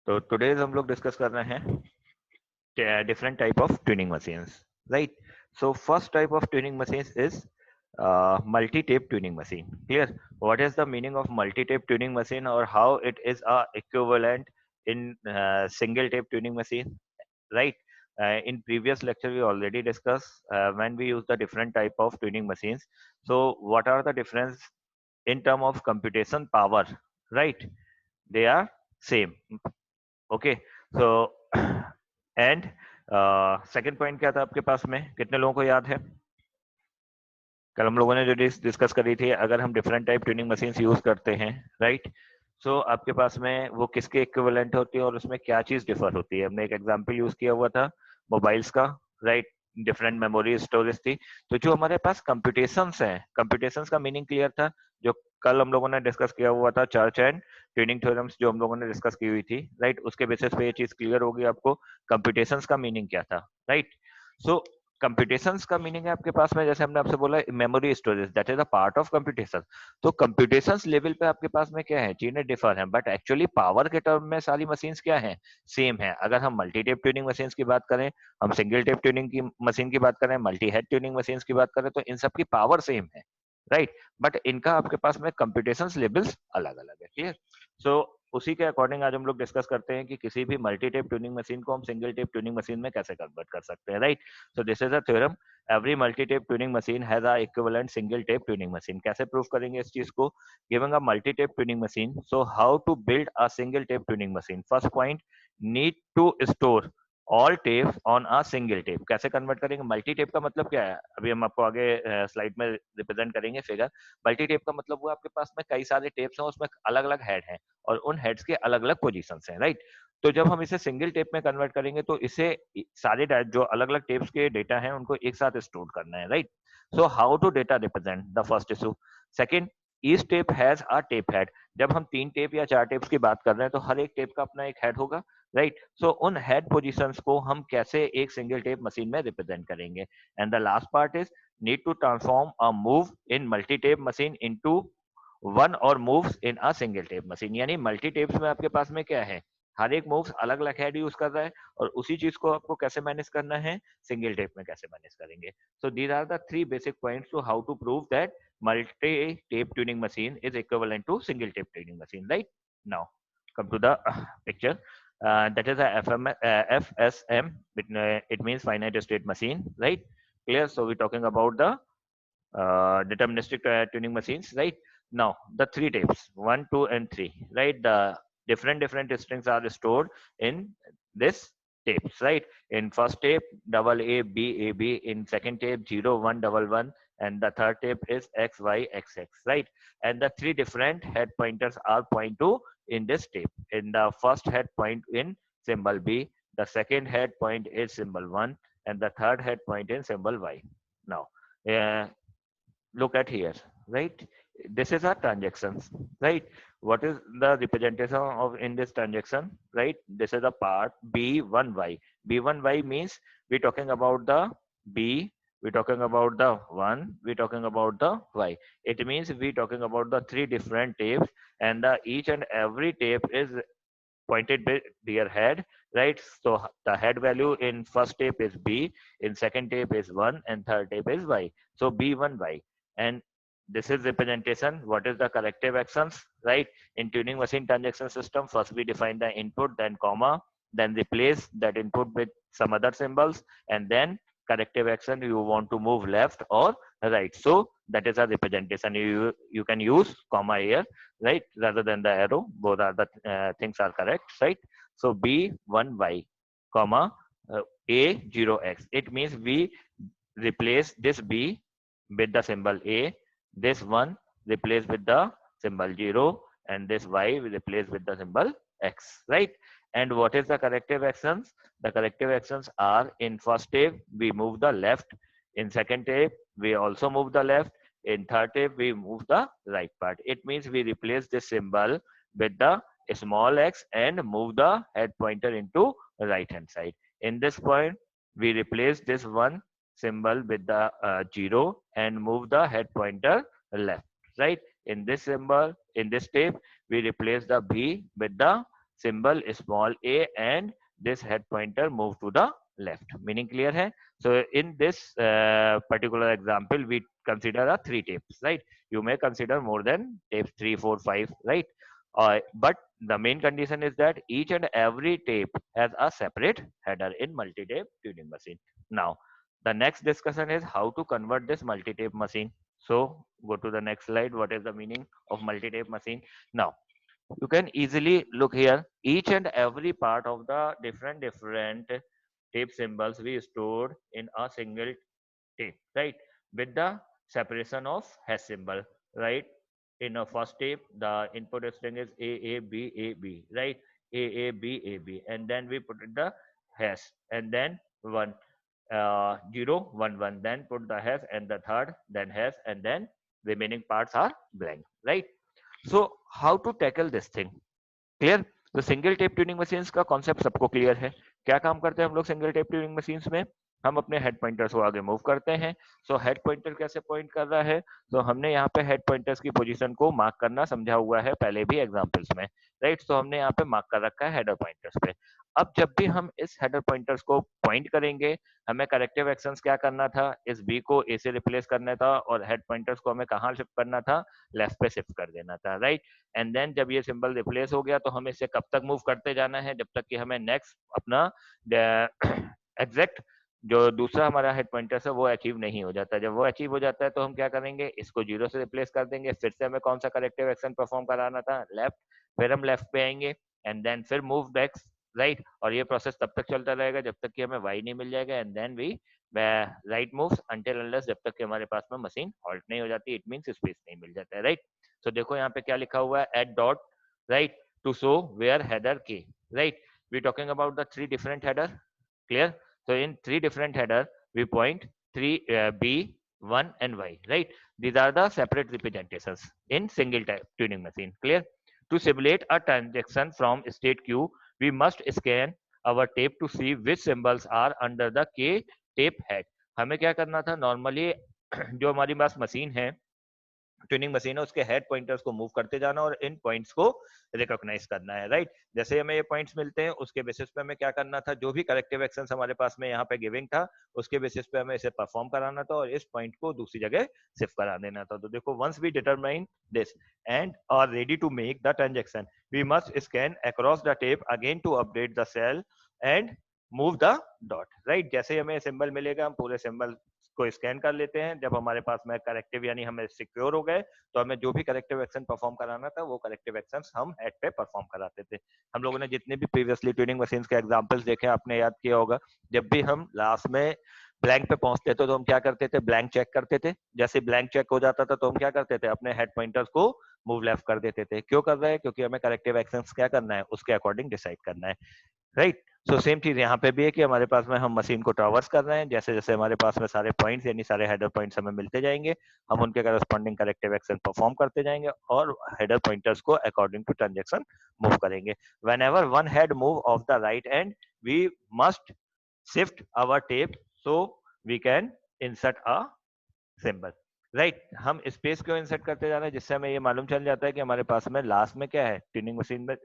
तो टुडे हम लोग डिस्कस कर रहे हैं different type of tuning machines, right? So first type of tuning machines is multi-tape tuning machine. Clear? What is the meaning of multi-tape tuning machine, or how it is equivalent in single tape tuning machine, right? In previous lecture we already discussed when we use the different type of tuning machines. So what are the difference in term of computation power, right? They are same. Okay so and second point क्या था आपके पास में, कितने लोगों को याद है? कल हम लोगों ने जो डिस्कस करी थी, अगर हम different type tuning machines use करते हैं, राइट? सो आपके पास में वो किसके इक्विवेलेंट होती है और उसमें क्या चीज डिफर होती है? हमने एक एग्जांपल यूज किया हुआ था मोबाइल्स का, राइट? डिफरेंट मेमोरी स्टोरेज थी। तो जो हमारे पास कंप्यूटेशंस हैं, कंप्यूटेशंस का मीनिंग क्लियर था जो कल हम लोगों ने डिस्कस किया हुआ था, चर्च एंड ट्यूनिंग थ्योरम्स जो हम लोगों ने डिस्कस की हुई थी, राइट? उसके बेसिस पे ये चीज क्लियर होगी आपको कंप्यूटेशंस का मीनिंग क्या था, राइट? सो कंप्यूटेशंस का मीनिंग है आपके पास में, जैसे हमने आपसे बोला memory storage, that is a part of computation. तो कंप्यूटेशंस लेवल पे आपके पास में क्या है, चीजें डिफर हैं, बट एक्चुअली पावर के टर्म में सारी मशीन्स क्या है, सेम है। अगर हम मल्टी टेप ट्यूनिंग मशीन्स की बात करें, हम सिंगल टेप ट्यूनिंग की मशीन की बात करें, मल्टी हेड ट्यूनिंग मशीन्स की बात करें, तो इन सब की पावर सेम है, राइट? बट इनका आपके पास में कंप्यूटेशंस लेवल्स अलग अलग है। क्लियर? सो उसी के अकॉर्डिंग आज हम लोग डिस्कस करते हैं कि किसी भी मल्टी टेप ट्यूनिंग मशीन को हम सिंगल टेप ट्यूनिंग मशीन में कैसे कन्वर्ट कर सकते हैं, right? So this is a theorem, every multi-tape tuning machine has a equivalent single tape tuning machine. कैसे प्रूव करेंगे इस चीज को? Given a multi-tape tuning machine, so how to build a single tape tuning machine? First point, need to store all tapes on a single tape. कैसे convert करेंगे? Multi tape का मतलब क्या है, अभी हम आपको आगे स्लाइड में रिप्रेजेंट करेंगे फिगर। मल्टी टेप का मतलब वो आपके पास में कई सारे टेप्स हैं, उसमें अलग अलग हेड हैं और उन हेड्स के अलग अलग पोजीशंस हैं, राइट? तो जब हम इसे सिंगल टेप में कन्वर्ट करेंगे तो इसे सारे जो अलग अलग टेप्स के डेटा हैं उनको एक साथ स्टोर करना है, right? So how to data represent the first issue. Second, each tape has a tape head. जब हम 3 टेप या 4 टेप्स की बात कर रहे हैं तो हर एक टेप का अपना एक हेड होगा, राइट? सो उन हेड पोजीशंस को हम कैसे एक सिंगल टेप मशीन में रिप्रेजेंट करेंगे? And the last part is need to transform a move in multi tape machine into one or moves in a single tape machine. यानी multi tapes में आपके पास में क्या है, हर एक मूव्स अलग अलग हेड यूज कर रहा है और उसी चीज को आपको कैसे मैनेज करना है, सिंगल टेप में कैसे मैनेज करेंगे। So these are the 3 basic points to how to prove that multi tape tuning machine is equivalent to single tape tuning machine, right? Now come to the picture. That is a FSM. It means finite state machine, right? Clear? So we're talking about the deterministic tuning machines, right? Now the 3 tapes, 1, 2, and 3, right? The different strings are stored in this tapes, right? In first tape double A B A B, in second tape 0, 1, 1, 1, and the third tape is X Y X X, right? And the 3 different head pointers are point to in this tape. In the first head point in symbol B, the second head point is symbol 1, and the third head point in symbol Y. Now uh, look at here, right? This is a transactions, right? What is the representation of in this transaction, right? This is a part b1y. B1y means we're talking about the b, we're talking about the 1, we're talking about the y. It means we're talking about the 3 different tapes, and the each and every tape is pointed with their head, right? So the head value in first tape is b, in second tape is 1, and third tape is y. So b1y. And this is representation. What is the corrective actions, right? In tuning machine transaction system, first we define the input, then comma, then replace that input with some other symbols, and then corrective action, you want to move left or right. So that is a representation. You can use comma here, right, rather than the arrow. Both are the things are correct, right? So b1y comma a0x, it means we replace this b with the symbol a, this one replace with the symbol 0, and this y we replace with the symbol x, right? And what is the corrective actions? The corrective actions are, in first tape we move the left, in second tape we also move the left, in third tape we move the right part. It means we replace this symbol with the small x and move the head pointer into right hand side. In this point we replace this one symbol with the 0 and move the head pointer left, right? In this symbol, in this tape we replace the b with the symbol small a and this head pointer move to the left. Meaning clear hai? So in this particular example, we consider a 3 tapes, right? You may consider more than tapes 3, 4, 5, right? But the main condition is that each and every tape has a separate header in multi-tape tuning machine. Now, the next discussion is how to convert this multi-tape machine. So go to the next slide. What is the meaning of multi-tape machine? Now, you can easily look here. Each and every part of the different tape symbols we stored in a single tape, right? With the separation of hash symbol, right? In a first tape, the input string is AABAB, right? AABAB, and then we put it the hash, and then 0 1 1, then put the hash, and the third, then hash, and then remaining parts are blank, right? So how to tackle this thing? Clear? तो single tape tuning machines का concept सबको clear है. क्या काम करते हैं हम लोग सिंगल टेप ट्यूनिंग मशीन्स में? हम अपने हेड पॉइंटर्स को आगे मूव करते हैं. सो हेड पॉइंटर कैसे पॉइंट कर रहा है? तो हमने यहाँ पे हेड पॉइंटर्स की पोजीशन को मार्क करना समझा हुआ है पहले भी एग्जांपल्स में, राइट? सो हमने यहाँ पे मार्क कर रखा है हेडर पॉइंटर्स पे. अब जब भी हम इस हेडर पॉइंटर्स को पॉइंट करेंगे, हमें करेक्टिव एक्शंस क्या करना था? इस बी को ए से रिप्लेस करना था और हेड पॉइंटर्स को हमें कहाँ शिफ्ट करना था? लेफ्ट पे शिफ्ट कर देना था, राइट? एंड देन जब ये सिंबल रिप्लेस हो गया तो हमें इसे कब तक मूव करते जाना है? जब तक कि हमें नेक्स्ट अपना एग्जैक्ट जो दूसरा हमारा हेड पॉइंटर है वो अचीव नहीं हो जाता. जब वो अचीव हो जाता है तो हम क्या करेंगे? इसको 0 से रिप्लेस कर देंगे. फिर से हमें कौन सा करेक्टिव एक्शन परफॉर्म कराना था? लेफ्ट. फिर हम लेफ्ट पे आएंगे एंड देन फिर मूव बैक, राइट? और ये प्रोसेस तब तक चलता रहेगा जब तक कि हमें वाई नहीं मिल जाएगा. And then we write moves until unless जब तक कि हमारे पास में मशीन हॉल्ट नहीं हो जाती. इट मींस स्पेस नहीं मिल जाता है, राइट? तो देखो यहाँ पे क्या लिखा हुआ है? At dot, right, to show where header के, right? We talking about the 3 different header. Clear? So in 3 different header, we point 3 B, 1 and Y, right? These are the separate representations in single type tuning machine. Clear? To simulate a transaction from state Q, we must scan our tape to see which symbols are under the K tape head. हमें क्या करना था? Normally जो हमारी पास machine है, tuning machine है, उसके head pointers को मूव करते जाना और इन पॉइंट्स को रिकॉग्नाइज करना है, राइट? जैसे हमें ये पॉइंट्स मिलते हैं उसके बेसिस पे हमें क्या करना था? जो भी करेक्टिव एक्शंस हमारे पास में यहाँ पे गिविंग था उसके बेसिस पे हमें इसे परफॉर्म कराना था और इस पॉइंट को दूसरी जगह शिफ्ट करा देना था. तो देखो, once we determine this and are ready to make the transaction, we must scan across the tape again to update the cell and move the dot, right? जैसे हमें सिंबल मिलेगा हम पूरे सिंबल को स्कैन कर लेते हैं. जब हमारे पास में करेक्टिव यानी हमें सिक्योर हो गए तो हमें जो भी करेक्टिव एक्शन परफॉर्म कराना था वो करेक्टिव एक्शंस हम हेड पे परफॉर्म कराते थे. हम लोगों ने जितने भी प्रीवियसली ट्यूनिंग मशीन्स के एग्जांपल्स देखे आपने याद किया होगा, जब भी हम लास्ट में ब्लैंक पे पहुंचते थे तो हम क्या करते थे? ब्लैंक चेक करते थे. जैसे ब्लैंक चेक हो जाता था तो हम क्या करते थे? अपने हेड पॉइंटर्स को मूव लेफ्ट कर देते थे. क्यों कर रहे हैं? क्योंकि हमें करेक्टिव एक्शंस क्या करना है उसके अकॉर्डिंग डिसाइड करना है, राइट? सो सेम चीज यहाँ पे भी है कि हमारे पास में हम मशीन को ट्रावर्स कर रहे हैं. जैसे जैसे हमारे पास में सारे पॉइंट्स यानी सारे हेडर पॉइंट्स हमें मिलते जाएंगे, हम उनके करस्पॉन्डिंग करेक्टिव एक्शन परफॉर्म करते जाएंगे और हेडर पॉइंटर्स को अकॉर्डिंग टू ट्रांजेक्शन मूव करेंगे. whenever one head move of the right end, we must shift our tape so we can insert a symbol, right? हम स्पेस क्यों insert करते जा रहे हैं? जिससे हमें ये मालूम चल जाता है कि हमारे पास में लास्ट में क्या है. ट्यूनिंग मशीन में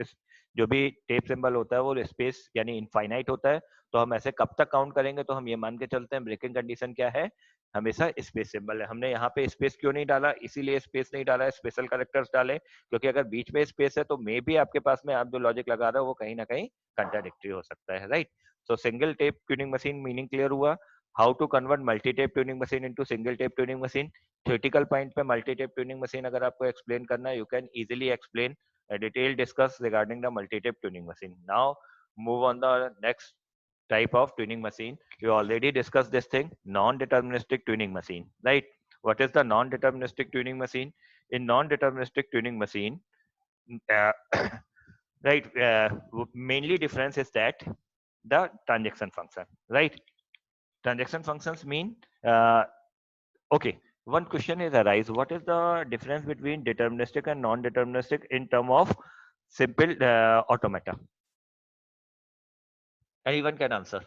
जो भी टेप सिंबल होता है वो स्पेस यानी इनफाइनाइट होता है. तो हम ऐसे कब तक काउंट करेंगे? तो हम ये मान के चलते हैं ब्रेकिंग कंडीशन क्या है? हमेशा स्पेस सिंबल है. हमने यहाँ पे स्पेस क्यों नहीं डाला? इसीलिए स्पेस नहीं डाला है, स्पेशल करेक्टर्स डाले, क्योंकि अगर बीच में स्पेस है तो मे भी आपके पास में आप जो लॉजिक लगा रहे हो वो कहीं ना कहीं कंट्राडिक्टरी हो सकता है, right? So single tape tuning machine meaning clear हुआ. How to convert multi tape tuning machine into single tape tuning machine. Theoretical point पे मल्टी टेप ट्यूनिंग मशीन अगर आपको एक्सप्लेन करना है, you can easily explain detail discuss regarding the multi tape tuning machine. Now move on the next type of tuning machine. You already discussed this thing, non-deterministic tuning machine, right? What is the non-deterministic tuning machine? In non-deterministic tuning machine, uh, right, mainly difference is that the transaction function, right? Transaction functions mean okay, one question is arise, what is the difference between deterministic and non-deterministic in term of simple automata? Anyone can answer.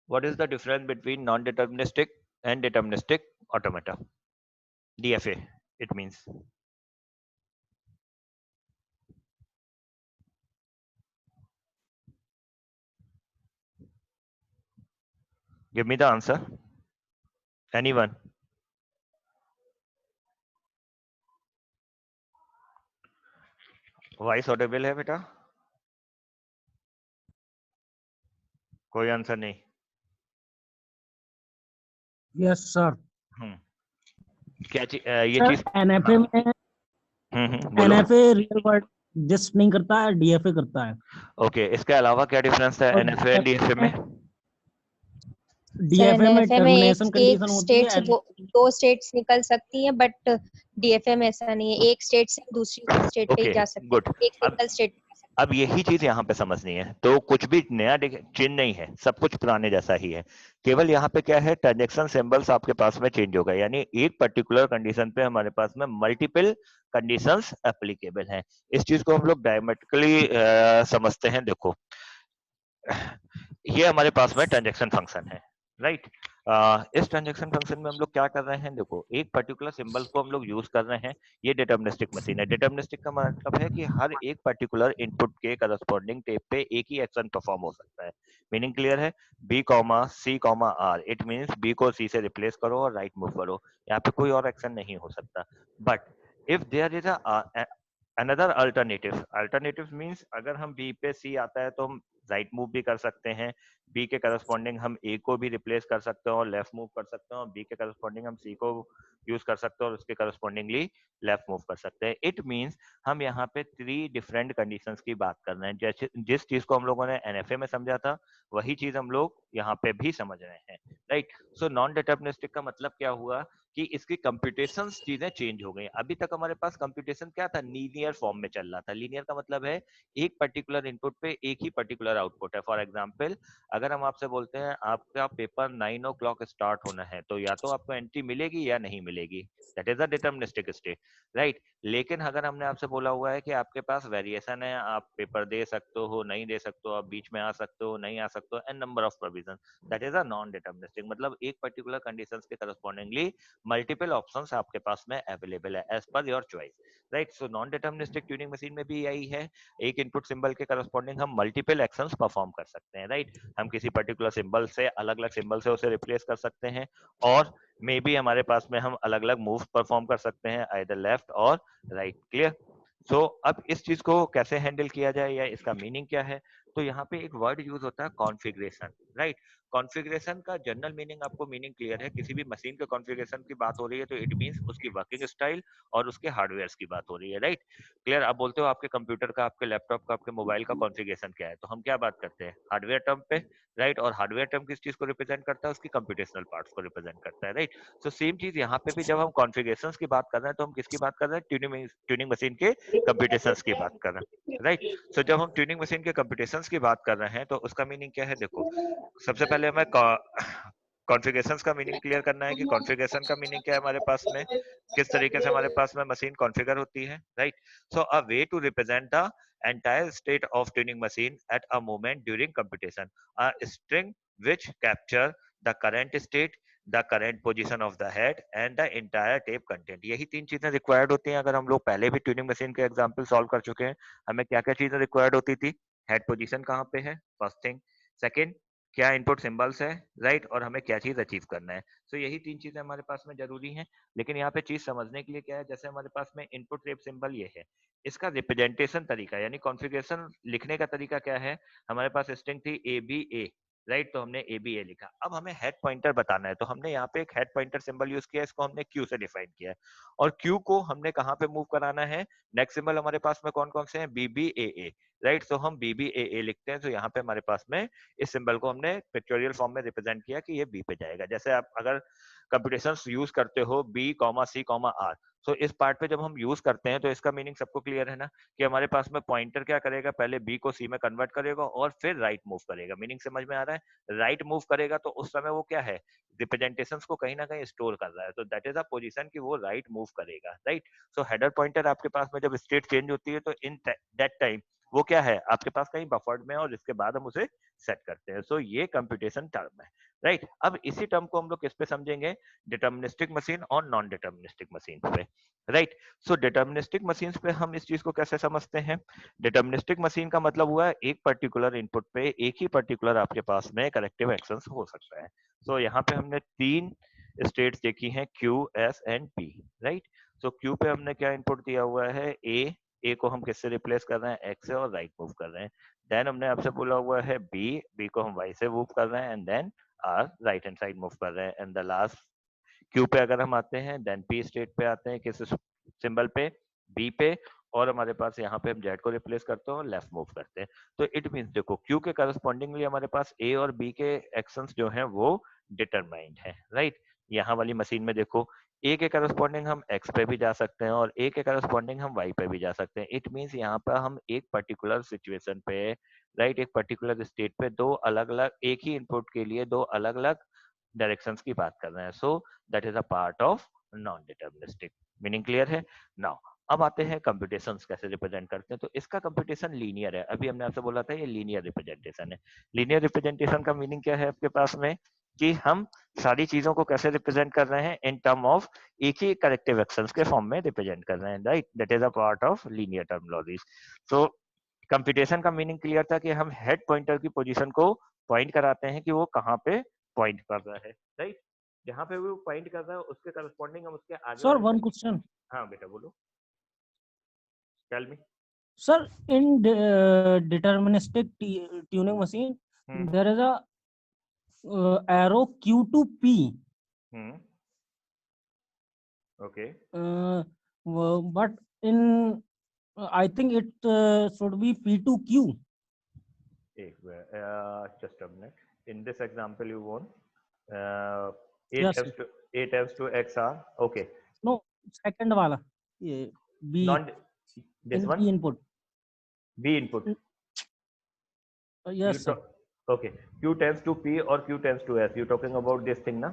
What is the difference between non-deterministic and deterministic automata? DFA, it means. Give me the answer, anyone? Voice Audible है बेटा? कोई answer नहीं? Yes sir. क्या ये sir चीज? NFA में, बोलो। NFA real word just नहीं करता है, डीएफए करता है। ओके, इसके अलावा क्या डिफरेंस है और एनएफए एंड डीएफए में? सर डीएफए में एनएफए में टर्मिनेशन एक कंडीशन होती स्टेट है से दो स्टेट्स निकल सकती हैं, बट डीएफए में ऐसा नहीं है, एक स्टेट से दूसरी स्टेट पे ही ओके, जा सकते गुड। हैं, एक सिंगल स्टेट पे जा सकते अब यही चीज यहाँ पे समझनी है, तो कुछ भी नया चेंज नहीं है, सब कुछ पुराने जैसा ही है। केवल यहाँ पे क्या है, ट्रांजेक्शन सिंबल्स आपके पास में चेंज हो गए, यानी एक पर्टिकुलर कंडीशन पे हमारे पास में मल्टीपल कंडीशंस एप्लीकेबल हैं। इस चीज को हम लोग डायमेट्रिकली समझते हैं। देखो, ये हमारे पास में ट्रांजेक्शन फंक्शन है, राइट। इस ट्रांजेक्शन फंक्शन में हम लोग क्या कर रहे हैं, देखो एक पर्टिकुलर सिंबल को हम लोग यूज कर रहे हैं। ये डिटर्मिनिस्टिक मशीन है। डिटर्मिनिस्टिक का मतलब है कि हर एक पर्टिकुलर इनपुट के करस्पॉन्डिंग टेप पे एक ही एक्शन परफॉर्म हो सकता है। मीनिंग क्लियर है? B comma C comma R, it means B को सी से रिप्लेस करो और राइट मूव करो, यहाँ पे कोई और एक्शन नहीं हो सकता। But if there is another alternative means अगर हम बी पे सी आता है तो हम राइट मूव भी कर सकते हैं, बी के करस्पॉन्डिंग हम ए को भी रिप्लेस कर सकते हैं और लेफ्ट मूव कर सकते हैं, और बी के करस्पॉन्डिंग हम सी को यूज कर सकते हैं और उसके करस्पॉन्डिंगली लेफ्ट मूव कर सकते हैं। इट मींस हम यहाँ पे 3 डिफरेंट कंडीशंस की बात कर रहे हैं। जैसे जिस चीज को हम लोगों ने एनएफए में समझा था, वही चीज हम लोग यहाँ पे भी समझ रहे हैं, राइट। सो नॉन डिटर्मिनिस्टिक का मतलब क्या हुआ कि इसकी कंप्यूटेशन चीजें चेंज हो गई। अभी तक हमारे पास कंप्यूटेशन क्या था, लीनियर फॉर्म में चल रहा था। लीनियर का मतलब है एक पर्टिकुलर इनपुट पे एक ही पर्टिकुलर आउटपुट है। फॉर एग्जांपल, अगर हम आपसे बोलते हैं आपका पेपर 9 o'clock स्टार्ट होना है, तो या तो आपको एंट्री मिलेगी या नहीं मिलेगी, that is a deterministic state, right. लेकिन अगर हमने आपसे बोला हुआ है कि आपके पास वेरिएशन है, आप पेपर दे सकते हो, नहीं दे सकते हो, आप बीच में आ सकते हो, नहीं आ सकते हो, and number of provision, that is a non deterministic. मतलब एक पर्टिकुलर कंडीशंस के करस्पॉन्डिंगली मल्टीपल ऑप्शंस आपके पास में अवेलेबल है as per your choice, right. So non deterministic Turing machine में भी यही है, एक इनपुट सिंबल के करस्पॉन्डिंग हम मल्टीपल एक्शंस परफॉर्म कर सकते हैं, राइट। हम किसी पर्टिकुलर सिंबल से अलग अलग सिंबल से उसे रिप्लेस कर सकते हैं, और मे बी हमारे पास में हम अलग अलग मूव परफॉर्म कर सकते हैं, आइदर लेफ्ट और राइट। क्लियर? सो अब इस चीज को कैसे हैंडल किया जाए या इसका मीनिंग क्या है, तो यहाँ पे एक वर्ड यूज होता है कॉन्फ़िगरेशन, राइट। कॉन्फ़िगरेशन का जनरल मीनिंग आपको मीनिंग क्लियर है? किसी भी मशीन के कॉन्फ़िगरेशन की बात हो रही है तो इट मींस उसकी वर्किंग स्टाइल और उसके हार्डवेयर की बात हो रही है, राइट। क्लियर? आप बोलते हो आपके कंप्यूटर का, आपके लैपटॉप का, आपके मोबाइल का कॉन्फ़िगरेशन क्या है, तो हम क्या बात करते हैं, हार्डवेयर टर्म पे, राइट। और हार्डवेयर टर्म किस चीज को रिप्रेजेंट करता है, उसकी कंप्यूटेशनल पार्ट्स को रिप्रेजेंट करता है, राइट। सो सेम चीज यहाँ पे भी जब हम कॉन्फ़िगरेशंस की बात कर रहे हैं तो हम किसकी बात कर रहे हैं, ट्यूनिंग मशीन के कंप्यूटेशंस की बात कर रहे हैं, राइट। सो जब हम ट्यूनिंग मशीन के कंप्यूटेशंस की बात कर रहे हैं तो उसका मीनिंग क्या है, देखो सबसे पहले हमें कॉन्फ़िगरेशंस का मीनिंग क्लियर करना है कि कॉन्फ़िगरेशन का मीनिंग क्या है हमारे पास में, किस तरीके से हमारे पास में मशीन कॉन्फ़िगर होती है, right. So a way to represent the entire state of tuning machine at a moment during computation, a string which capture the current state, the current position of the head and the entire tape content। यही 3 चीजें required होती हैं। अगर हम लोग पहले भी tuning machine के एग्जांपल सॉल्व कर चुके हैं, हमें क्या क्या चीजें रिक्वायर्ड होती थी, हेड पोजीशन कहाँ पे है, फर्स्ट थिंग, सेकंड क्या इनपुट सिंबल्स है, राइट, और हमें क्या चीज अचीव करना है। सो यही 3 चीजें हमारे पास में जरूरी हैं। लेकिन यहाँ पे चीज समझने के लिए क्या है, जैसे हमारे पास में इनपुट टेप सिंबल ये है, इसका रिप्रेजेंटेशन तरीका यानी कॉन्फ़िगरेशन लिखने का तरीका क्या है, हमारे पास स्ट्रिंग थी ए बी ए, राइट। तो हमने ए बी ए लिखा। अब हमें हेड पॉइंटर बताना है तो हमने यहाँ पे एक हेड पॉइंटर सिंबल यूज किया, इसको हमने क्यू से डिफाइन किया है। और क्यू को हमने कहाँ पे मूव कराना है, नेक्स्ट सिंबल हमारे पास में कौन कौन से हैं, बी बी ए, राइट। तो हम बी बी ए लिखते हैं, तो यहाँ पे हमारे पास में इस सिंबल को हमने पिक्चोरियल फॉर्म में रिप्रेजेंट किया कि ये बी पे जाएगा। जैसे आप अगर कंप्यूटेशन यूज करते हो B comma C comma R, तो इस पार्ट पे जब हम यूज करते हैं तो इसका मीनिंग सबको क्लियर है ना, कि हमारे पास में पॉइंटर क्या करेगा, पहले बी को सी में कन्वर्ट करेगा और फिर राइट मूव करेगा। मीनिंग समझ में आ रहा है? राइट मूव करेगा तो उस समय वो क्या है, रिप्रेजेंटेशंस को कहीं ना कहीं स्टोर कर रहा है, तो दैट इज अ पोजीशन कि वो राइट मूव करेगा, राइट। सो हेडर पॉइंटर आपके पास में जब स्टेट चेंज होती है तो इन दैट टाइम वो क्या है आपके पास कहीं बफर्ड में, और इसके बाद हम उसे सेट करते हैं। सो ये कंप्यूटेशन टर्म है, राइट। अब इसी टर्म को हम लोग किस पे समझेंगे, डिटर्मिनिस्टिक मशीन और नॉन डिटर्मिनिस्टिक मशीन पे, राइट। सो डिटर्मिनिस्टिक मशीन पे हम इस चीज को कैसे समझते हैं, डिटर्मिनिस्टिक मशीन का मतलब हुआ एक पर्टिकुलर इनपुट पे एक ही पर्टिकुलर आपके पास में करेक्टिव एक्शंस हो सकता है। सो यहाँ पे हमने 3 स्टेट्स देखी हैं, Q, S and P, right. So Q पे हमने क्या इनपुट दिया हुआ है, ए को हम किससे रिप्लेस कर रहे हैं, X से, और राइट मूव कर रहे हैं। देन हमने आपसे बोला हुआ है बी को हम Y से मूव कर रहे हैं, and then R right hand side move कर रहे हैं। एंड द लास्ट क्यू पे अगर हम आते हैं, देन पी स्टेट पे आते हैं, किस सिंबल पे, बी पे, और हमारे पास यहाँ पे हम जेड को रिप्लेस करते हैं और लेफ्ट मूव करते हैं। तो इट मींस देखो क्यू के करस्पॉन्डिंगली हमारे पास ए और बी के एक्शंस जो हैं वो डिटरमाइंड है, राइट। यहाँ वाली मशीन में देखो ए के करस्पॉन्डिंग हम एक्स पे भी जा सकते हैं और ए के करस्पॉन्डिंग हम वाई पे भी जा सकते हैं। इट मींस यहाँ पर हम एक पर्टिकुलर सिचुएशन पे, राइट, एक पर्टिकुलर स्टेट पे दो अलग अलग, एक ही इनपुट के लिए दो अलग अलग डायरेक्शंस की बात कर रहे हैं। So that is a part of non deterministic. Meaning clear है? नाउ अब आते हैं कंप्यूटेशंस कैसे रिप्रेजेंट करते हैं। तो इसका कंप्यूटेशन लीनियर है, अभी हमने आपसे बोला था ये लीनियर रिप्रेजेंटेशन है। लीनियर रिप्रेजेंटेशन का मीनिंग क्या है आपके पास में, कि हम सारी चीजों को कैसे रिप्रेजेंट कर रहे हैं, इन टर्म ऑफ एक ही करेक्टिव एक्शंस के फॉर्म में रिप्रेजेंट कर रहे हैं, right. That is a part of linear terminology. So computation का मीनिंग क्लियर था कि हम हेड पॉइंटर की पोजीशन को पॉइंट कराते हैं कि वो कहाँ पे पॉइंट कर रहा है, राइट। जहाँ पे वो पॉइंट कर रहा है उसके करस्पॉन्डिंग हम उसके आगे सर वाले वन क्वेश्चन। हाँ बेटा बोलो, tell me. Sir in deterministic Turing machine there is a arrow Q to P, okay but in I think it should be P to Q. just a minute. In this example you want a Yes, times sir. to a times to x r, okay. No, second वाला ये B Non this in one B input. b input Yes, you sir. okay, q tends to p or q tends to s, you talking about this thing ना,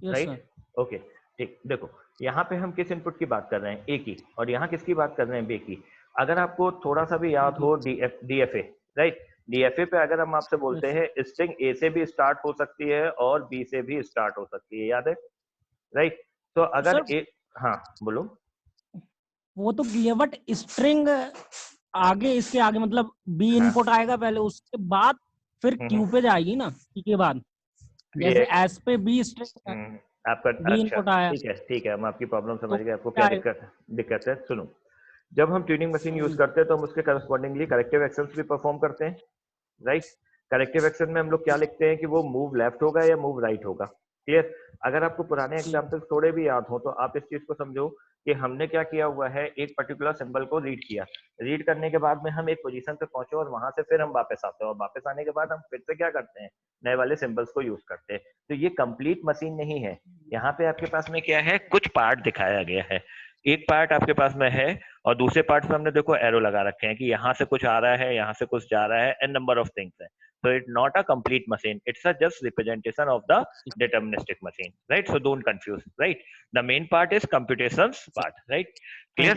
Yes, right? sir. Okay ठीक, देखो यहाँ पे हम किस input की बात कर रहे हैं, ए की, और यहाँ किसकी बात कर रहे हैं, बी की। अगर आपको थोड़ा सा भी याद हो डीएफए, राइट, डीएफए पे अगर हम आपसे बोलते Yes. हैं स्ट्रिंग ए से भी स्टार्ट हो सकती है और बी से भी स्टार्ट हो सकती है, याद है, राइट। तो अगर सर ए, हाँ बोलो। वो तो क्लियर, बट स्ट्रिंग आगे, इसके आगे मतलब B हाँ, इनपुट आएगा पहले, उसके बाद फिर Q पे जाएगी ना, P के बाद। जैसे S पे B स्ट्रिंग आपका B अच्छा इनपुट आया ठीक है, हम आपकी प्रॉब्लम तो समझ गए, आपको क्या क्या है? दिक्कत है। सुनो, जब हम ट्यूनिंग मशीन यूज करते हैं तो हम उसके करस्पॉन्डिंगली करेक्टिव एक्शंस भी परफॉर्म करते हैं, राइट। करेक्टिव एक्शन में हम लोग क्या लिखते हैं कि वो मूव लेफ्ट होगा या मूव राइट होगा, क्लियर। अगर आपको पुराने एग्जाम्पल्स थोड़े भी याद हो तो आप इस चीज को समझो कि हमने क्या किया हुआ है, एक पर्टिकुलर सिंबल को रीड किया, रीड करने के बाद में हम एक पोजीशन पे पहुंचे और वहां से फिर हम वापस आते हैं, और वापस आने के बाद हम फिर से क्या करते हैं, नए वाले सिंबल्स को यूज करते हैं। तो ये कंप्लीट मशीन नहीं है, यहाँ पे आपके पास में क्या है, कुछ पार्ट दिखाया गया है, एक पार्ट आपके पास में है और दूसरे पार्ट में हमने देखो एरो लगा रखे हैं कि यहाँ से कुछ आ रहा है, यहाँ से कुछ जा रहा है, एंड नंबर ऑफ थिंग्स है। So it's not a complete machine, it's a just representation of the deterministic machine, right? So don't confuse, right? The main part is computations part, right? Clear?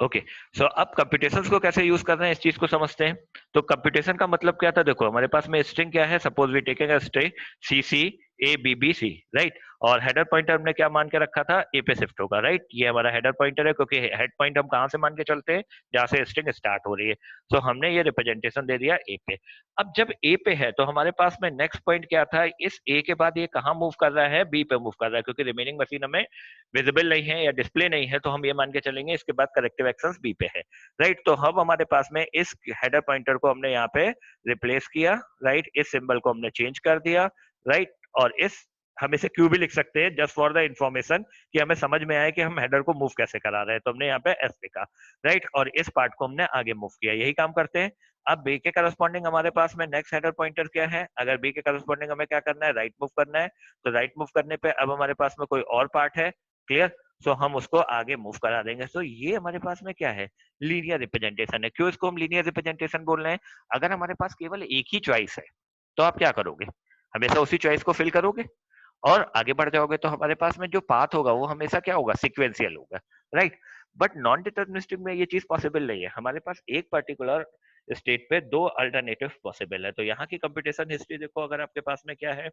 Okay, so अब computations को कैसे use कर रहे हैं इस चीज को समझते हैं। तो कंप्यूटेशन का मतलब क्या था, देखो हमारे पास में स्ट्रिंग क्या है, suppose we taking a string C C A B B C, right, और हेडर पॉइंटर हमने क्या मान के रखा था, ए पे शिफ्ट होगा, राइट। ये हमारा हेडर पॉइंटर है क्योंकि हेड पॉइंट हम कहाँ से मान के चलते हैं, जहाँ से स्ट्रिंग स्टार्ट हो रही है। सो हमने ये रिप्रेजेंटेशन दे दिया ए पे। अब जब ए पे है तो हमारे पास में नेक्स्ट पॉइंट क्या था, इस ए के बाद ये कहाँ मूव कर रहा है, बी पे मूव कर रहा है, क्योंकि रिमेनिंग मशीन हमें विजिबल नहीं है या डिस्प्ले नहीं है, तो हम ये मान के चलेंगे इसके बाद करेक्टिव एक्शंस बी पे है, राइट। तो अब हमारे पास में इस हेडर पॉइंटर को हमने यहाँ पे रिप्लेस किया, राइट, इस सिंबल को हमने चेंज कर दिया, राइट, और इस हम इसे क्यू भी लिख सकते हैं जस्ट फॉर द इंफॉर्मेशन कि हमें समझ में आए कि हम हेडर को मूव कैसे करा रहे हैं, तो हमने यहाँ पे एस लिखा, राइट, और इस पार्ट को हमने आगे मूव किया, यही काम करते हैं। अब बी के करस्पॉन्डिंग हमारे पास में नेक्स्ट हेडर पॉइंटर क्या है, अगर बी के करस्पॉन्डिंग हमें क्या करना है, राइट मूव करना है, तो राइट मूव करने पे अब हमारे पास में कोई और पार्ट है, क्लियर। सो हम उसको आगे मूव करा देंगे। सो ये हमारे पास में क्या है, लीनियर रिप्रेजेंटेशन है। क्यों इसको हम लीनियर रिप्रेजेंटेशन बोल रहे हैं, अगर हमारे पास केवल एक ही चॉइस है तो आप क्या करोगे, हमेशा उसी चॉइस को फिल करोगे, और आगे बढ़ जाओगे तो हमारे पास में जो पाथ होगा वो हमेशा क्या होगा, सिक्वेंशियल होगा, राइट। बट नॉन डिटर्मिनिस्टिक में ये चीज पॉसिबल नहीं है, हमारे पास एक पर्टिकुलर स्टेट पे दो अल्टरनेटिव पॉसिबल है। तो यहाँ की कंप्यूटेशन हिस्ट्री देखो, अगर आपके पास में क्या है,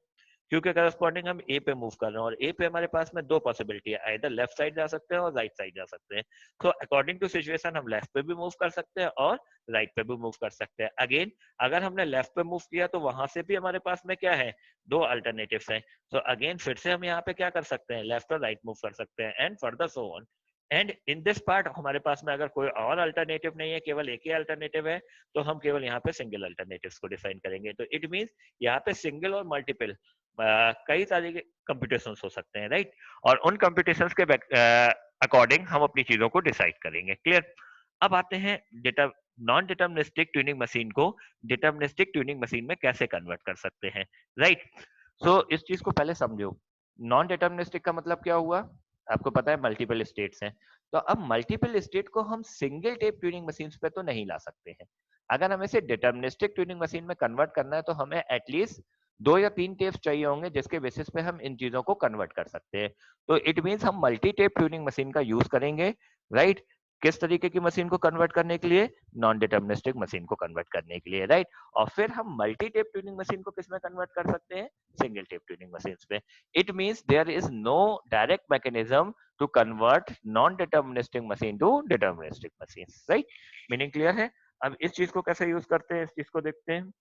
क्योंकि करस्पॉन्डिंग हम ए पे मूव कर रहे हैं और ए पे हमारे पास में दो पॉसिबिलिटी है, आइदर लेफ्ट साइड जा सकते हैं और राइट साइड जा सकते हैं। तो अकॉर्डिंग टू सिचुएशन हम लेफ्ट पे भी मूव कर सकते हैं और राइट पे भी मूव कर सकते हैं। अगेन अगर हमने लेफ्ट पे मूव किया तो वहां से भी हमारे पास में क्या है, दो अल्टरनेटिव्स हैं। तो अगेन फिर से हम यहाँ पे क्या कर सकते हैं, लेफ्ट और राइट मूव कर सकते हैं and further so on. And in this part हमारे पास में अगर कोई और अल्टरनेटिव नहीं है, केवल एक ही अल्टरनेटिव है, तो हम केवल यहाँ पे सिंगल अल्टरनेटिव्स को डिफाइन करेंगे। तो इट मींस यहाँ पे सिंगल और मल्टीपल कई सारे कंप्यूटेशंस हो सकते हैं, राइट। और उन कंप्यूटेशंस के अकॉर्डिंग हम अपनी चीजों को डिसाइड करेंगे। क्लियर। अब आते हैं data non deterministic Turing machine को डिटर्मिनिस्टिक ट्यूनिंग मशीन में कैसे कन्वर्ट कर सकते हैं, राइट। सो इस चीज को पहले समझो। नॉन डिटर्मिनिस्टिक का मतलब क्या हुआ, आपको पता है मल्टीपल स्टेट्स हैं। तो अब मल्टीपल स्टेट को हम सिंगल टेप ट्यूनिंग मशीन पे तो नहीं ला सकते हैं। अगर हमें इसे डिटर्मिनिस्टिक ट्यूनिंग मशीन में कन्वर्ट करना है तो हमें एटलीस्ट 2 या 3 टेप्स चाहिए होंगे जिसके बेसिस पे हम इन चीजों को कन्वर्ट कर सकते हैं। तो इट मींस हम मल्टी टेप ट्यूनिंग मशीन का यूज करेंगे, राइट। किस तरीके की मशीन को कन्वर्ट करने के लिए, नॉन डिटर्मिनिस्टिक मशीन को कन्वर्ट करने के लिए, राइट। और फिर हम मल्टी टेप ट्यूनिंग मशीन को किस में कन्वर्ट कर सकते हैं, सिंगल टेप ट्यूनिंग मशीन पे। It means there is no direct mechanism to convert non deterministic machine to deterministic machine, right. Meaning clear है। अब इस चीज को कैसे यूज करते हैं, इस चीज को देखते हैं।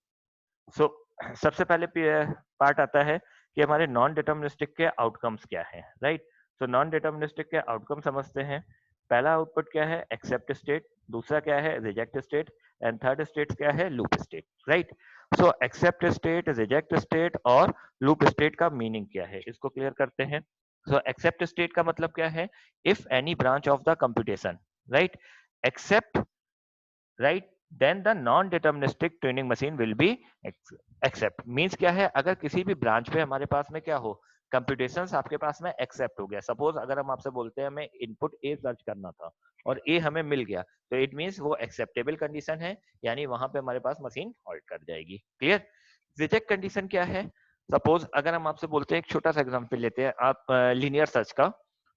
सो सबसे पहले पार्ट आता है कि हमारे नॉन डिटर्मिनिस्टिक के आउटकम्स क्या है, राइट। सो नॉन डिटर्मिनिस्टिक के आउटकम समझते हैं। पहला आउटपुट क्या है, एक्सेप्ट स्टेट। दूसरा क्या है, reject state. And third state क्या है, loop state, right. So except state, reject state और लूप स्टेट का मीनिंग क्या है, इसको क्लियर करते हैं। सो एक्सेप्ट स्टेट का मतलब क्या है, if any branch of the computation, right, accept, right, then the non deterministic Turing machine will be accept. Means क्या है, अगर किसी भी ब्रांच पे हमारे पास में क्या हो, कंप्यूटेशंस आपके पास में एक्सेप्ट हो गया। सपोज अगर हम आपसे बोलते हैं हमें इनपुट ए सर्च करना था और ए हमें मिल गया, तो इट मींस वो एक्सेप्टेबल कंडीशन है, यानी वहां पे हमारे पास मशीन हॉल्ट कर जाएगी। क्लियर। रिजेक्ट कंडीशन क्या है, सपोज अगर हम आपसे बोलते हैं, एक छोटा सा एग्जांपल लेते हैं, आप लीनियर सर्च का,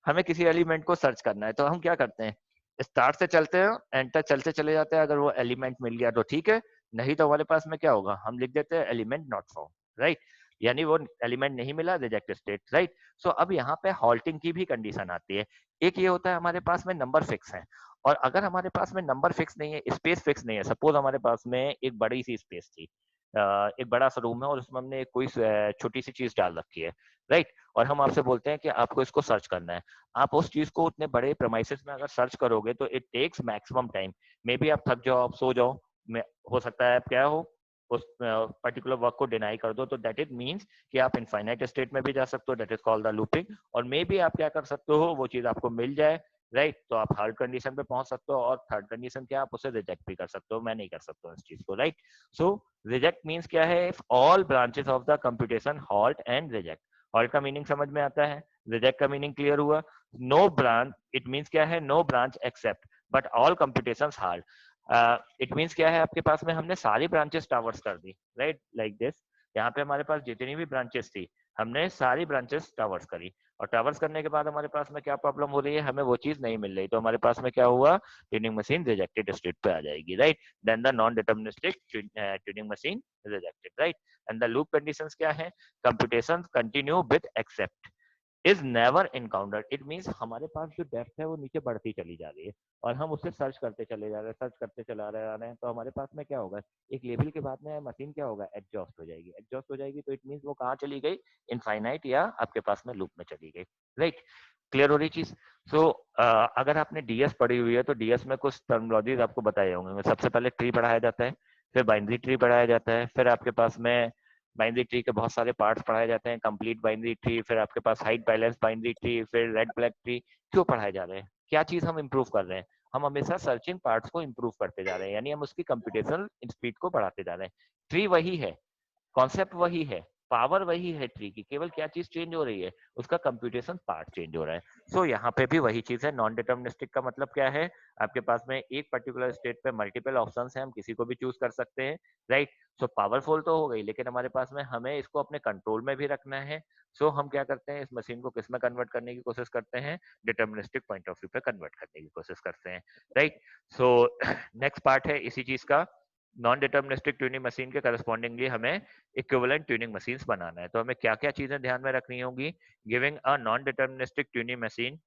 हमें किसी एलिमेंट को सर्च करना है, तो हम क्या करते हैं, स्टार्ट से चलते हैं, एंटर चलते चले जाते हैं। अगर वो एलिमेंट मिल गया तो ठीक है, नहीं तो हमारे पास में क्या होगा, हम लिख देते हैं एलिमेंट नॉट फाउंड, राइट, यानी वो एलिमेंट नहीं मिला, रिजेक्ट स्टेट, राइट। सो अब यहाँ पे हॉल्टिंग की भी कंडीशन आती है। एक ये होता है हमारे पास में नंबर फिक्स है, और अगर हमारे पास में नंबर फिक्स नहीं है, स्पेस फिक्स नहीं है, सपोज हमारे पास में एक बड़ी सी स्पेस थी, एक बड़ा सा रूम है और उसमें हमने कोई छोटी सी चीज डाल रखी है, राइट, और हम आपसे बोलते हैं कि आपको इसको सर्च करना है। आप उस चीज को उतने बड़े प्रेमाइसेस में अगर सर्च करोगे तो it takes maximum time. Maybe आप थक जाओ, आप सो जाओ, हो सकता है आप क्या हो, उस पर्टिकुलर वर्क को डिनाई कर दो, तो दैट इट मींस कि आप इनफाइनाइट स्टेट में भी जा सकते हो, that is called the looping. और मे बी आप क्या कर सकते हो, वो चीज आपको मिल जाए, राइट, तो आप थर्ड कंडीशन पे पहुंच सकते हो, और थर्ड कंडीशन क्या, आप उसे रिजेक्ट भी कर सकते हो। मैं नहीं कर सकता इस चीज को, राइट। सो रिजेक्ट मींस क्या है, if all branches of the computation halt and reject. Halt का मीनिंग समझ में आता है, रिजेक्ट का मीनिंग क्लियर हुआ। नो ब्रांच, इट मींस क्या है, no branch accept but all computations halt. It means क्या है, आपके पास में हमने सारी ब्रांचेस टावर्स कर दी, राइट, लाइक दिस। यहाँ पे हमारे पास जितनी भी ब्रांचेस थी, हमने सारी ब्रांचेस टावर्स करी, और टावर्स करने के बाद हमारे पास में क्या प्रॉब्लम हो रही है, हमें वो चीज नहीं मिल रही, तो हमारे पास में क्या हुआ, ट्यूनिंग मशीन रिजेक्टेड स्टेट पे आ जाएगी, right. Then the non deterministic Turing machine rejected, right. And the loop conditions क्या है, computation continue with accept is never encountered. It means हमारे पास जो डेप्थ है वो नीचे बढ़ती चली जा रही है, और हम उससे सर्च करते चले जा रहे हैं, सर्च करते चला रहे हैं, तो हमारे पास में क्या होगा, एक लेवल के बाद में मशीन क्या होगा, एग्जॉस्ट हो जाएगी। एग्जॉस्ट हो जाएगी तो इट मींस वो कहाँ चली गई, इनफाइनाइट या आपके पास में लूप में चली गई, राइट। क्लियर हो रही चीज। सो अगर आपने डीएस पढ़ी हुई है तो डीएस में कुछ टर्मिनोलॉजीज आपको बताए होंगे। सबसे पहले ट्री पढ़ाया जाता है, फिर बाइनरी ट्री पढ़ाया जाता है, फिर आपके पास में बाइनरी ट्री के बहुत सारे पार्ट्स पढ़ाए जाते हैं, कंप्लीट बाइनरी ट्री, फिर आपके पास हाइट बैलेंस बाइनरी ट्री, फिर रेड ब्लैक ट्री। क्यों पढ़ाए जा रहे हैं, क्या चीज हम इंप्रूव कर रहे हैं, हम हमेशा सर्चिंग पार्ट्स को इंप्रूव करते जा रहे हैं, यानी हम उसकी कंप्यूटेशनल स्पीड को बढ़ाते जा रहे हैं। ट्री वही है, कॉन्सेप्ट वही है, पावर वही है ट्री की, केवल क्या चीज चेंज हो रही है, उसका कंप्यूटेशन पार्ट चेंज हो रहा है। सो यहाँ पे भी वही चीज है। नॉन डिटर्मिनिस्टिक का मतलब क्या है, आपके पास में एक पर्टिकुलर स्टेट पे मल्टीपल ऑप्शंस हैं, हम किसी को भी चूज कर सकते हैं, राइट। सो पावरफुल तो हो गई, लेकिन हमारे पास में हमें इसको अपने कंट्रोल में भी रखना है। सो हम क्या करते हैं, इस मशीन को किस में कन्वर्ट करने की कोशिश करते हैं, डिटर्मिनिस्टिक पॉइंट ऑफ व्यू पे कन्वर्ट करने की कोशिश करते हैं, राइट। सो नेक्स्ट पार्ट है इसी चीज का, नॉन डिटर्मिनिस्टिक ट्यूनिंग मशीन के करस्पॉन्डिंगली हमें इक्विवेलेंट ट्यूनिंग मशीन्स बनाना है। तो हमें क्या क्या चीजें ध्यान में रखनी होंगी, giving a non deterministic Turing machine,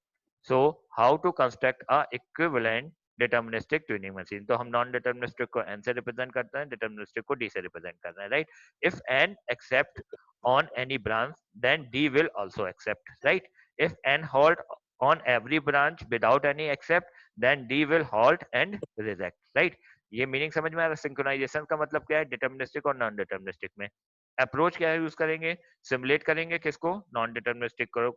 so how to construct a equivalent deterministic Turing machine. तो हम नॉन डिटर्मिनिस्टिक को एन से रिप्रेजेंट करते हैं, डिटर्मिनिस्टिक को डी से रिप्रेजेंट कर रहे हैं, right. If N accept on any branch, then D will also accept, right? If N halt on every branch without any accept, then D will halt and reject, right? ये meaning समझ में आ रहा है। Synchronisation का मतलब क्या है, deterministic और नॉन डिटर्मिनिस्टिक में अप्रोच क्या यूज करेंगे, सिमुलेट करेंगे किसको, नॉन डिटर्मिनिस्टिक को,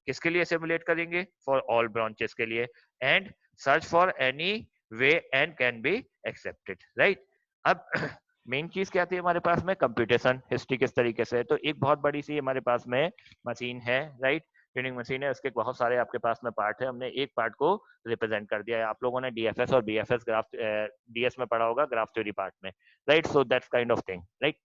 किसके लिए सिमुलेट करेंगे, फॉर ऑल ब्रांचेस के लिए, and search for any way and can be accepted, right. अब मेन चीज क्या थी हमारे पास में, कंप्यूटेशन हिस्ट्री किस तरीके से है। तो एक बहुत बड़ी सी हमारे पास में मशीन है, राइट, ट्यूनिंग मशीन है, उसके बहुत सारे आपके पास में पार्ट है, हमने एक पार्ट को रिप्रेजेंट कर दिया है। आप लोगों ने डीएफएस और बीएफएस ग्राफ डीएस में पढ़ा होगा, ग्राफ थ्योरी पार्ट में, right. So that's kind of thing, right.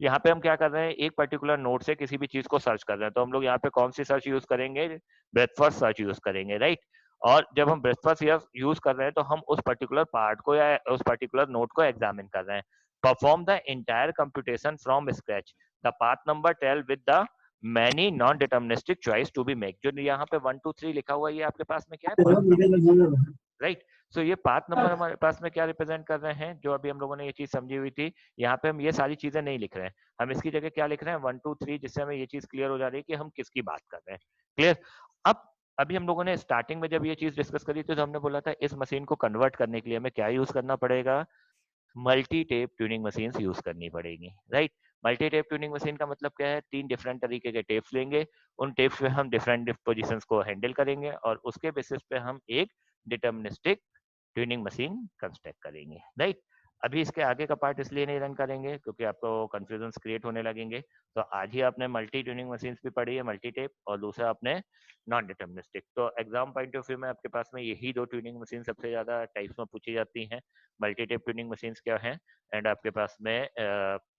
यहाँ पे हम क्या कर रहे हैं, एक पर्टिकुलर नोड से किसी भी चीज को सर्च कर रहे हैं, तो हम लोग यहाँ पे कौन सी सर्च यूज करेंगे, ब्रेथ फर्स्ट सर्च यूज करेंगे, राइट। और जब हम ब्रेथ फर्स्ट यूज कर रहे हैं तो हम उस पर्टिकुलर पार्ट को या उस पर्टिकुलर नोड को एग्जामिन कर रहे हैं। Perform the entire computation from scratch, the path number tell with the many non deterministic choice to be make. जो यहाँ पे 1 2 3 लिखा हुआ है, ये आपके पास में क्या है, पाथ नंबर, राइट। सो ये पाथ नंबर हमारे पास में क्या रिप्रेजेंट कर रहे हैं, जो अभी हम लोगों ने ये चीज समझी हुई थी, यहाँ पे हम ये सारी चीजें नहीं लिख रहे हैं, हम इसकी जगह क्या लिख रहे हैं, 1 2 3, जिससे हमें ये चीज क्लियर हो जा रही है कि हम किसकी बात कर रहे हैं, क्लियर। अब अभी हम लोगों ने स्टार्टिंग में जब ये चीज डिस्कस करी थी, तो हमने बोला था इस मशीन को कन्वर्ट करने के लिए हमें क्या यूज करना पड़ेगा, multi tape tuning machine use करनी पड़ेगी, right. Multi tape tuning machine का मतलब क्या है, 3 डिफरेंट तरीके के टेप्स लेंगे, उन टेप्स पे हम डिफरेंट पोजीशंस को हैंडल करेंगे और उसके बेसिस पे हम एक डिटर्मिनिस्टिक ट्यूनिंग मशीन कंस्ट्रक्ट करेंगे, राइट। अभी इसके आगे का पार्ट इसलिए नहीं रन करेंगे क्योंकि आपको कंफ्यूजन क्रिएट होने लगेंगे। तो आज ही आपने मल्टी ट्यूनिंग मशीन भी पढ़ी है, मल्टी टेप, और दूसरा आपने नॉन डिटर्मिनिस्टिक। तो एग्जाम पॉइंट ऑफ व्यू में आपके पास में यही 2 ट्यूनिंग मशीन सबसे ज्यादा टाइप्स में पूछी जाती हैं, मल्टी टेप ट्यूनिंग मशीन क्या है, एंड आपके पास में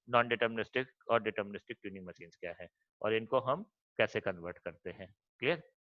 नॉन डिटर्मिनिस्टिक और डिटर्मिनिस्टिक ट्यूनिंग मशीन क्या है, और इनको हम कैसे कन्वर्ट करते हैं, क्लियर।